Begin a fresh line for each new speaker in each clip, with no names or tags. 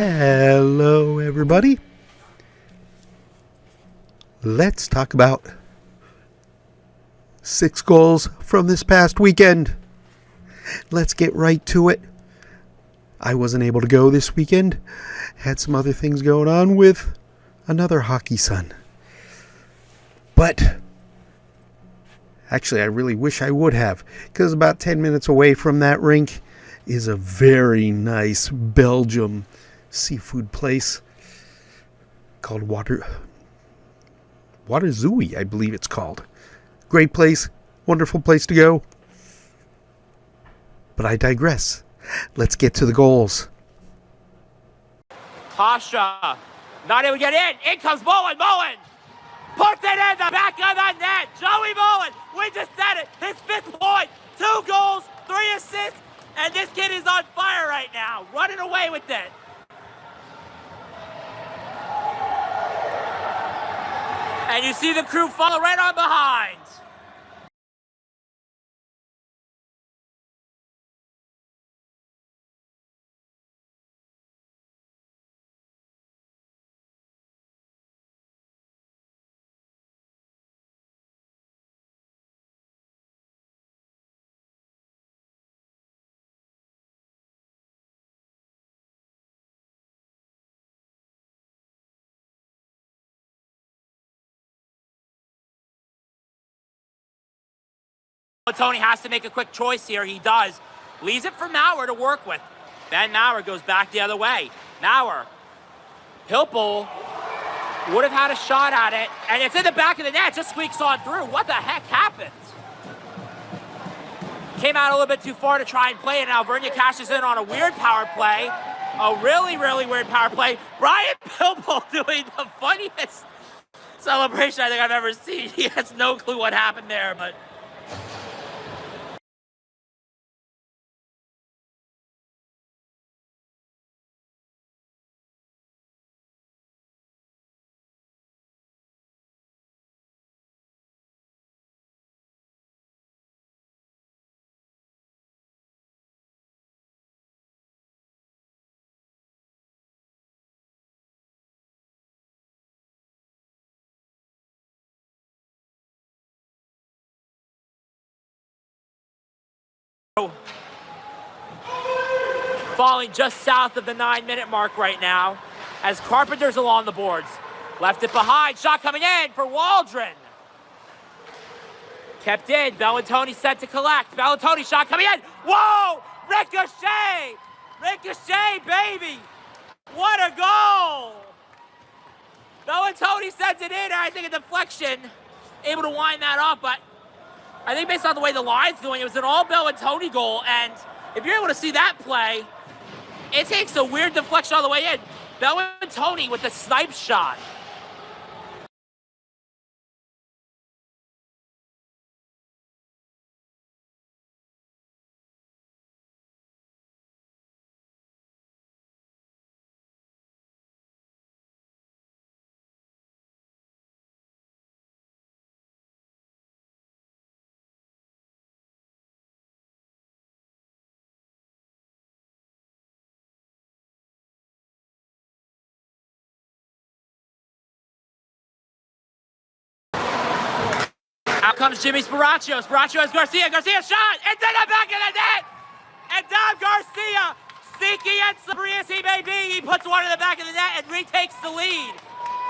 Hello, everybody. Let's talk about 6 goals from this past weekend. Let's get right to it. I wasn't able to go this weekend. Had some other things going on with another hockey son. But actually, I really wish I would have, because about 10 minutes away from that rink is a very nice Belgium seafood place called Waterzooey, I believe it's called. Great place, wonderful place to go. But I digress. Let's get to the goals.
Hofstra, not able to get in. In comes Mullen. Mullen puts it in the back of the net. Joey Mullen, we just said it. His 5th point. 2 goals, 3 assists, and this kid is on fire right now, running away with it. And you see the crew follow right on behind. Tony has to make a quick choice here. He does. Leaves it for Maurer to work with. Then Maurer goes back the other way. Maurer. Hilpel would have had a shot at it, and it's in the back of the net. Just squeaks on through. What the heck happened? Came out a little bit too far to try and play it. Now Alvernia cashes in on a weird power play. A really, really weird power play. Brian Hilpel doing the funniest celebration I think I've ever seen. He has no clue what happened there, but... Falling just south of the 9-minute mark right now as Carpenter's along the boards. Left it behind. Shot coming in for Waldron. Kept in. Bellantoni set to collect. Bellantoni shot coming in. Whoa! Ricochet! Ricochet, baby! What a goal! Bellantoni sends it in. I think a deflection. Able to wind that off, but I think based on the way the line's going, it was an all Bellantoni goal, and if you're able to see that play, it takes a weird deflection all the way in. Bellantoni with the snipe shot. Out comes Jimmy Sparaccio. Sparaccio has Garcia. Garcia shot! It's in the back of the net! And Dom Garcia, sneaky and slippery as he may be, he puts one in the back of the net and retakes the lead.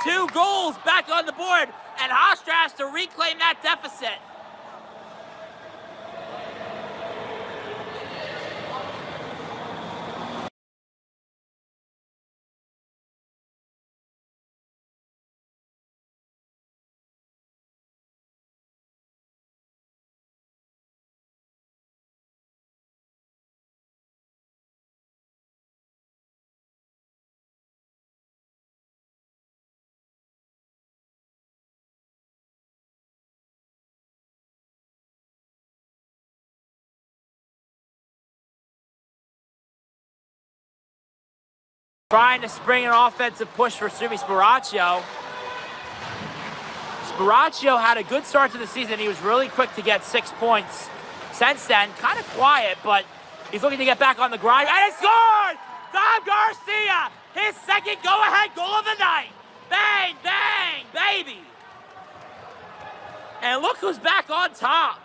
2 goals back on the board, and Hofstra has to reclaim that deficit. Trying to spring an offensive push for Jimmy Sparaccio. Sparaccio had a good start to the season. He was really quick to get 6 points. Since then, kind of quiet, but he's looking to get back on the grind. And he scored! Dom Garcia, his second go-ahead goal of the night. Bang, bang, baby. And look who's back on top.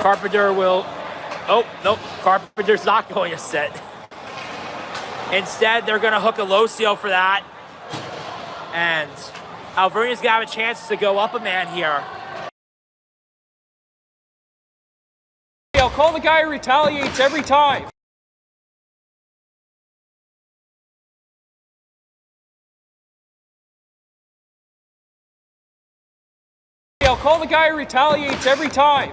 Carpenter will, oh, nope, Carpenter's not going to sit. Instead, they're going to hook Alosio for that. And Alvernia's going to have a chance to go up a man here.
I'll call the guy who retaliates every time. I'll call the guy who retaliates every time.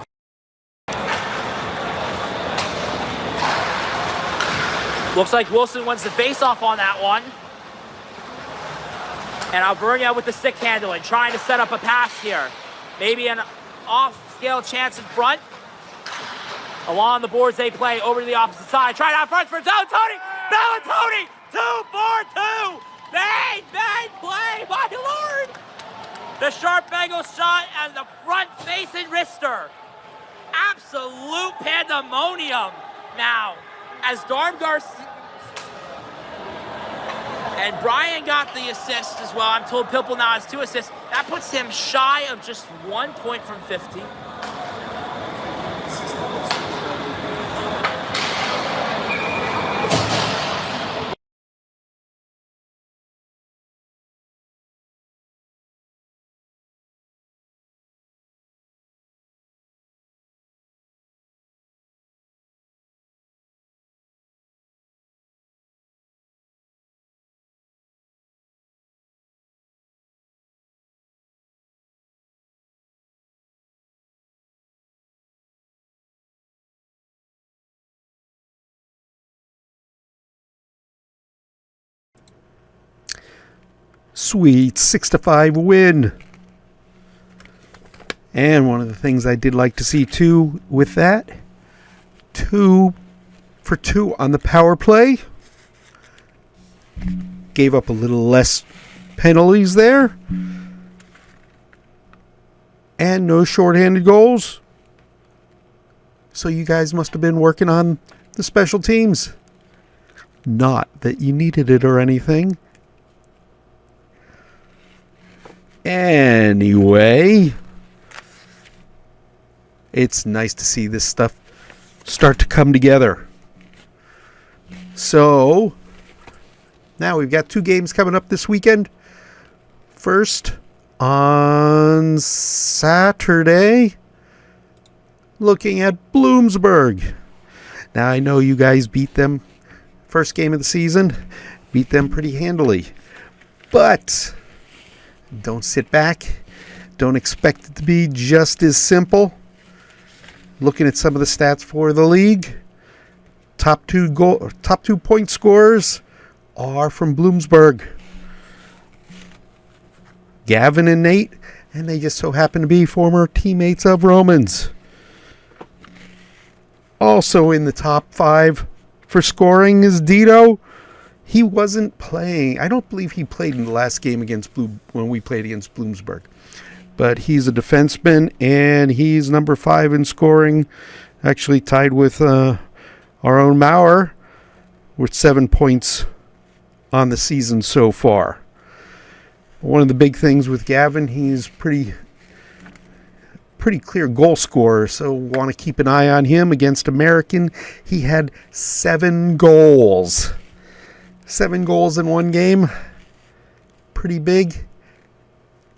Looks like Wilson wins the face-off on that one. And Alvernia with the stick handling, trying to set up a pass here. Maybe an off-scale chance in front. Along the boards they play over to the opposite side. Trying out front for Tony. Tony. 2-4-2. Bang, bang, play, my lord. The sharp angle shot and the front facing wrister. Absolute pandemonium now. As Dom Garcia and Brian got the assist as well. I'm told Pipple now has 2 assists. That puts him shy of just 1 point from 50.
Sweet 6-5 win. And one of the things I did like to see too with that, 2 for 2 on the power play. Gave up a little less penalties there. And no shorthanded goals. So you guys must have been working on the special teams. Not that you needed it or anything. Anyway, it's nice to see this stuff start to come together. So, now we've got 2 games coming up this weekend. First, on Saturday, looking at Bloomsburg. Now, I know you guys beat them first game of the season, beat them pretty handily. But don't sit back. Don't expect it to be just as simple. Looking at some of the stats for the league, top two point scorers are from Bloomsburg. Gavin and Nate, and they just so happen to be former teammates of Romans. Also in the top 5 for scoring is Dito. He wasn't playing. I don't believe he played in the last game when we played against Bloomsburg. But he's a defenseman, and he's number 5 in scoring. Actually tied with our own Maurer with 7 points on the season so far. One of the big things with Gavin, he's pretty clear goal scorer, so want to keep an eye on him. Against American, he had 7 goals. 7 goals in one game. Pretty big.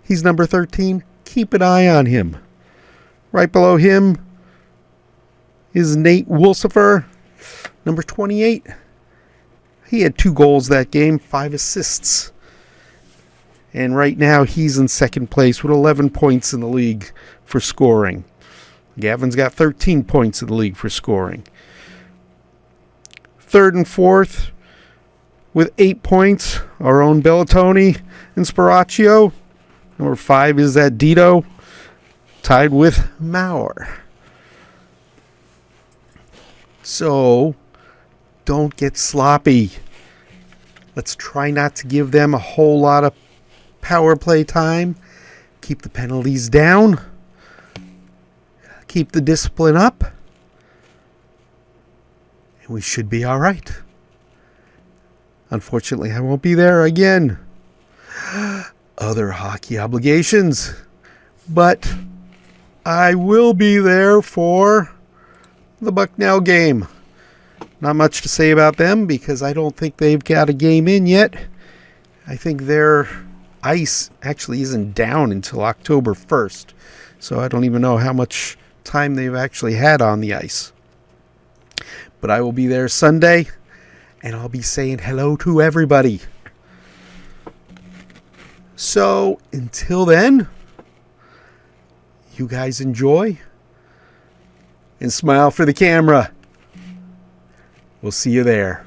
He's number 13. Keep an eye on him. Right below him is Nate Wolsifer, number 28. He had 2 goals that game, 5 assists. And right now he's in second place with 11 points in the league for scoring. Gavin's got 13 points in the league for scoring. Third and fourth with 8 points, our own Bellatoni and Sparaccio. Number 5 is that Dito, tied with Maurer. So, don't get sloppy. Let's try not to give them a whole lot of power play time. Keep the penalties down. Keep the discipline up. And we should be all right. Unfortunately, I won't be there again. Other hockey obligations. But I will be there for the Bucknell game. Not much to say about them because I don't think they've got a game in yet. I think their ice actually isn't down until October 1st. So I don't even know how much time they've actually had on the ice. But I will be there Sunday, and I'll be saying hello to everybody. So until then, you guys enjoy and smile for the camera. We'll see you there.